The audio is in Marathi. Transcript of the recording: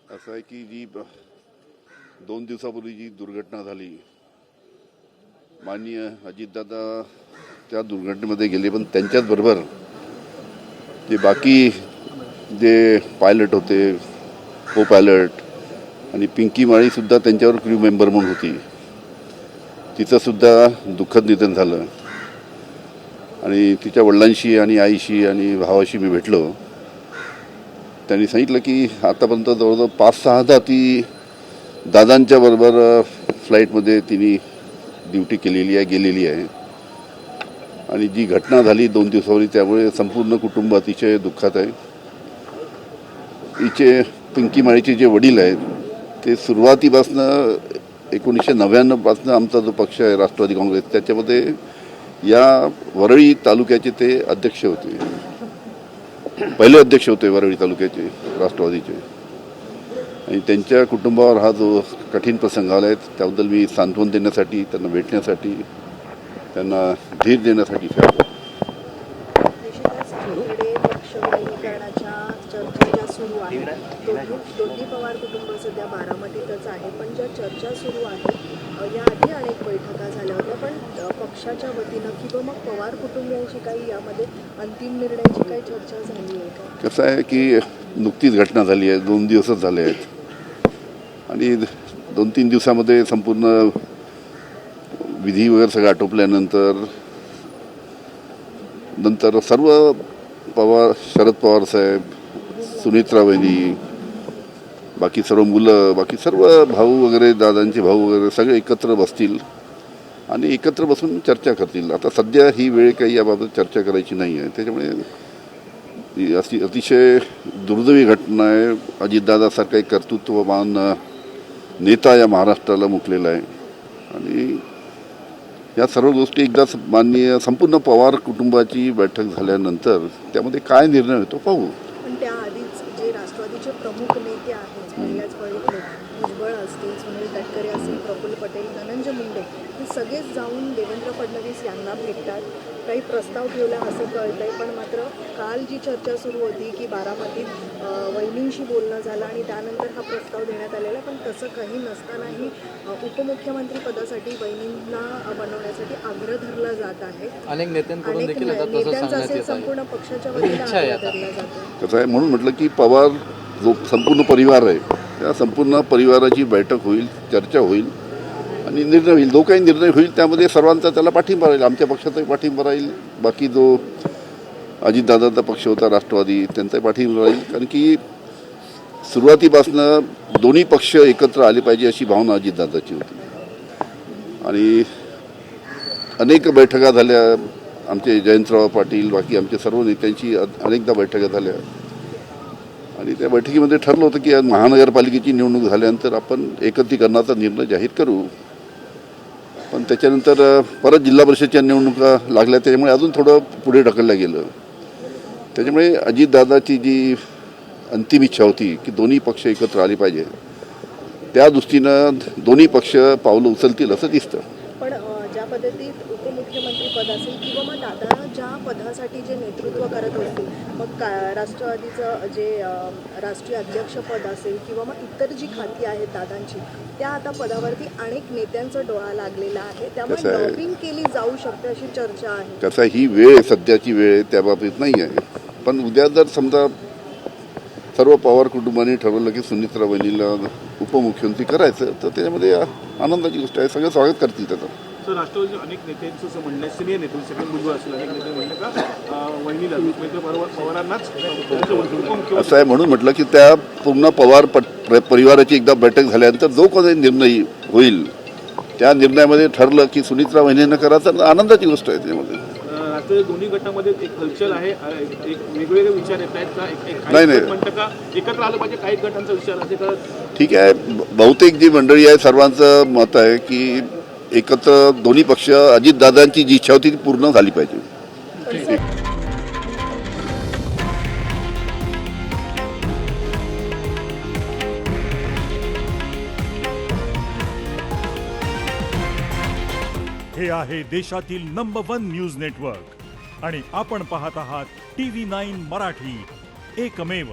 असं आहे की जी 2 दिवसापूर्वी जी दुर्घटना झाली, माननीय अजितदादा त्या दुर्घटनेमध्ये गेले, पण त्यांच्याच बरोबर जे बाकी जे पायलट होते, को पायलट आणि पिंकी माळीसुद्धा त्यांच्यावर क्रू मेंबर म्हणून होती. तिचंसुद्धा दुःखद निधन झालं. आणि तिच्या वडिलांशी आणि आईशी आणि भावाशी मी भेटलो. त्यांनी सांगितलं की आतापर्यंत जवळजवळ 5-6दा ती दादांच्या बरोबर फ्लाईटमध्ये तिने ड्युटी केलेली आहे, गेलेली आहे. आणि जी घटना झाली 2 दिवसापूर्वी, त्यामुळे संपूर्ण कुटुंब अतिशय दुःखात आहे. हिचे पिंकी माळीचे जे वडील आहेत ते सुरुवातीपासनं 1999 आमचा जो पक्ष आहे राष्ट्रवादी काँग्रेस, त्याच्यामध्ये या वरळी तालुक्याचे ते अध्यक्ष होते, पहिले अध्यक्ष होते वरळी तालुक्याचे राष्ट्रवादीचे. आणि त्यांच्या कुटुंबावर हा जो कठीण प्रसंग आला आहे त्याबद्दल मी सांत्वन देण्यासाठी, त्यांना भेटण्यासाठी, त्यांना धीर देण्यासाठी आलो. सुरू आहे, दोन्ही पवार कुटुंब सध्या बारामतीतच आहे, पण ज्या चर्चा सुरू आहे याआधी अनेक बैठका झाल्या होत्या, पण पक्षाच्या वतीनं किंवा मग पवार कुटुंबियांशी काही यामध्ये अंतिम निर्णयाची काही चर्चा झाली आहे का? कसं आहे की नुकतीच घटना झाली आहे, 2 दिवसच झाले आहेत. आणि 2-3 दिवसामध्ये संपूर्ण विधी वगैरे सगळं आटोपल्यानंतर सर्व पवार, शरद पवार साहेब, सुनित्रा वहिनी, बाकी सर्व मुलं, बाकी सर्व भाऊ वगैरे, दादांचे भाऊ वगैरे सगळे एकत्र बसतील आणि एकत्र बसून चर्चा करतील. आता सध्या ही वेळ काही याबाबत चर्चा करायची नाही आहे. त्याच्यामुळे अशी अतिशय दुर्दैवी घटना आहे. अजितदादासारखा एक कर्तृत्ववान नेता या महाराष्ट्राला मुकलेला आहे. आणि या सर्व गोष्टी एकदा माननीय संपूर्ण पवार कुटुंबाची बैठक झाल्यानंतर त्यामध्ये काय निर्णय होतो पाहू. पण त्याआधीच जे राष्ट्रवादीचे प्रमुख नेते आहेत, पहिल्याच वेळेतले भुजबळ असतील, सुनील तटकरे असतील, प्रफुल्ल पटेल, धनंजय मुंडे, हे सगळेच जाऊन देवेंद्र फडणवीस यांना भेटतात, काही प्रस्ताव ठेवला असं कळतंय. पण मात्र काल जी चर्चा सुरू होती की बारामतीत वहिनींशी बोलणं झालं आणि त्यानंतर हा प्रस्ताव देण्यात आलेला, पण तसं काही नसतानाही उपमुख्यमंत्री पदासाठी वहिनींना बनवण्यासाठी आग्रह धरला जात आहे. अनेक नेत्यांकडून देखील आता तसं सांगण्यात येत संपूर्ण पक्षाच्या वतीनं आग्रह धरला जातो. कसं आहे, म्हणून म्हटलं की पवार जो संपूर्ण परिवार आहे त्या संपूर्ण परिवाराची बैठक होईल, चर्चा होईल आणि निर्णय होईल. जो काही निर्णय होईल त्यामध्ये सर्वांचा त्याला पाठिंबा राहील, आमच्या पक्षाचाही पाठिंबा राहील, बाकी जो अजितदादाचा पक्ष होता राष्ट्रवादी त्यांचाही पाठिंबा राहील. कारण की सुरुवातीपासनं दोन्ही पक्ष एकत्र आले पाहिजे अशी भावना अजितदादाची होती. आणि अनेक बैठका झाल्या, आमचे जयंतराव पाटील, बाकी आमच्या सर्व नेत्यांची अनेकदा बैठका झाल्या. आणि त्या बैठकीमध्ये ठरलं होतं की महानगरपालिकेची निवडणूक झाल्यानंतर आपण एकत्रीकरणाचा निर्णय जाहीर करू. पण त्याच्यानंतर परत जिल्हा परिषदच्या निवडणुका लागल्या, त्याच्यामुळे अजून थोडं पुढे ढकललं गेलं. त्याच्यामुळे अजितदादाची जी अंतिम इच्छा होती की दोन्ही पक्ष एकत्र आले पाहिजे, त्या दृष्टीनं दोन्ही पक्ष पावलं उचलतील असं दिसतं. पण ज्या पद्धतीत उपमुख्यमंत्री पद असेल किंवा मग दादा ज्या पदासाठी जे नेतृत्व करत असतील, मग राष्ट्रवादीचं जे राष्ट्रीय अध्यक्षपद असेल किंवा मग इतर जी खाती आहेत दादांची, त्या आता पदावरती अनेक नेत्यांचा डोळा लागलेला आहे, त्यामुळे लॉबिंग केली जाऊ शकते अशी चर्चा आहे. कसं ही वेळ, सध्याची वेळ त्या बाबतीत नाही आहे. पण उद्या जर समजा सर्व पवार कुटुंबाने ठरवलं की सुनित्रा वहिनीला उपमुख्यमंत्री करायचं, तर त्याच्यामध्ये आनंदाची गोष्ट आहे, सगळं स्वागत करतील त्याचं. सर, राष्ट्रवादी अनेक नेत्यांचं असं म्हणणं आहे, सिनियर नेते सगळे भुजबळ असेल, अनेक नेते म्हणले का वहिनीला पवारांनाच उपमुख्यमंत्री असं आहे. म्हणून म्हटलं की त्या पूर्ण पवार परिवाराची एकदा बैठक झाल्यानंतर जो काही निर्णय होईल त्या निर्णयामध्ये ठरलं की सुनित्रा वहिनीनं करायचं, आनंदाची गोष्ट आहे. त्याच्यामध्ये राष्ट्रवादी दोन्ही गटामध्ये एक हलचल आहे, एक वेगवेगळे विचार येत आहेत का? नाही म्हणतं का एकत्र आलं पाहिजे, काही गटांचा विचार असे का? ठीक आहे, बहुतेक जी मंडळी आहे सर्वांचं मत आहे की एकत्र दोन्ही पक्ष, अजितदादांची जी इच्छा होती ती पूर्ण झाली पाहिजे. हे आहे देशातील नंबर 1 न्यूज नेटवर्क आणि आपण पाहत आहात TV9 मराठी, एकमेव.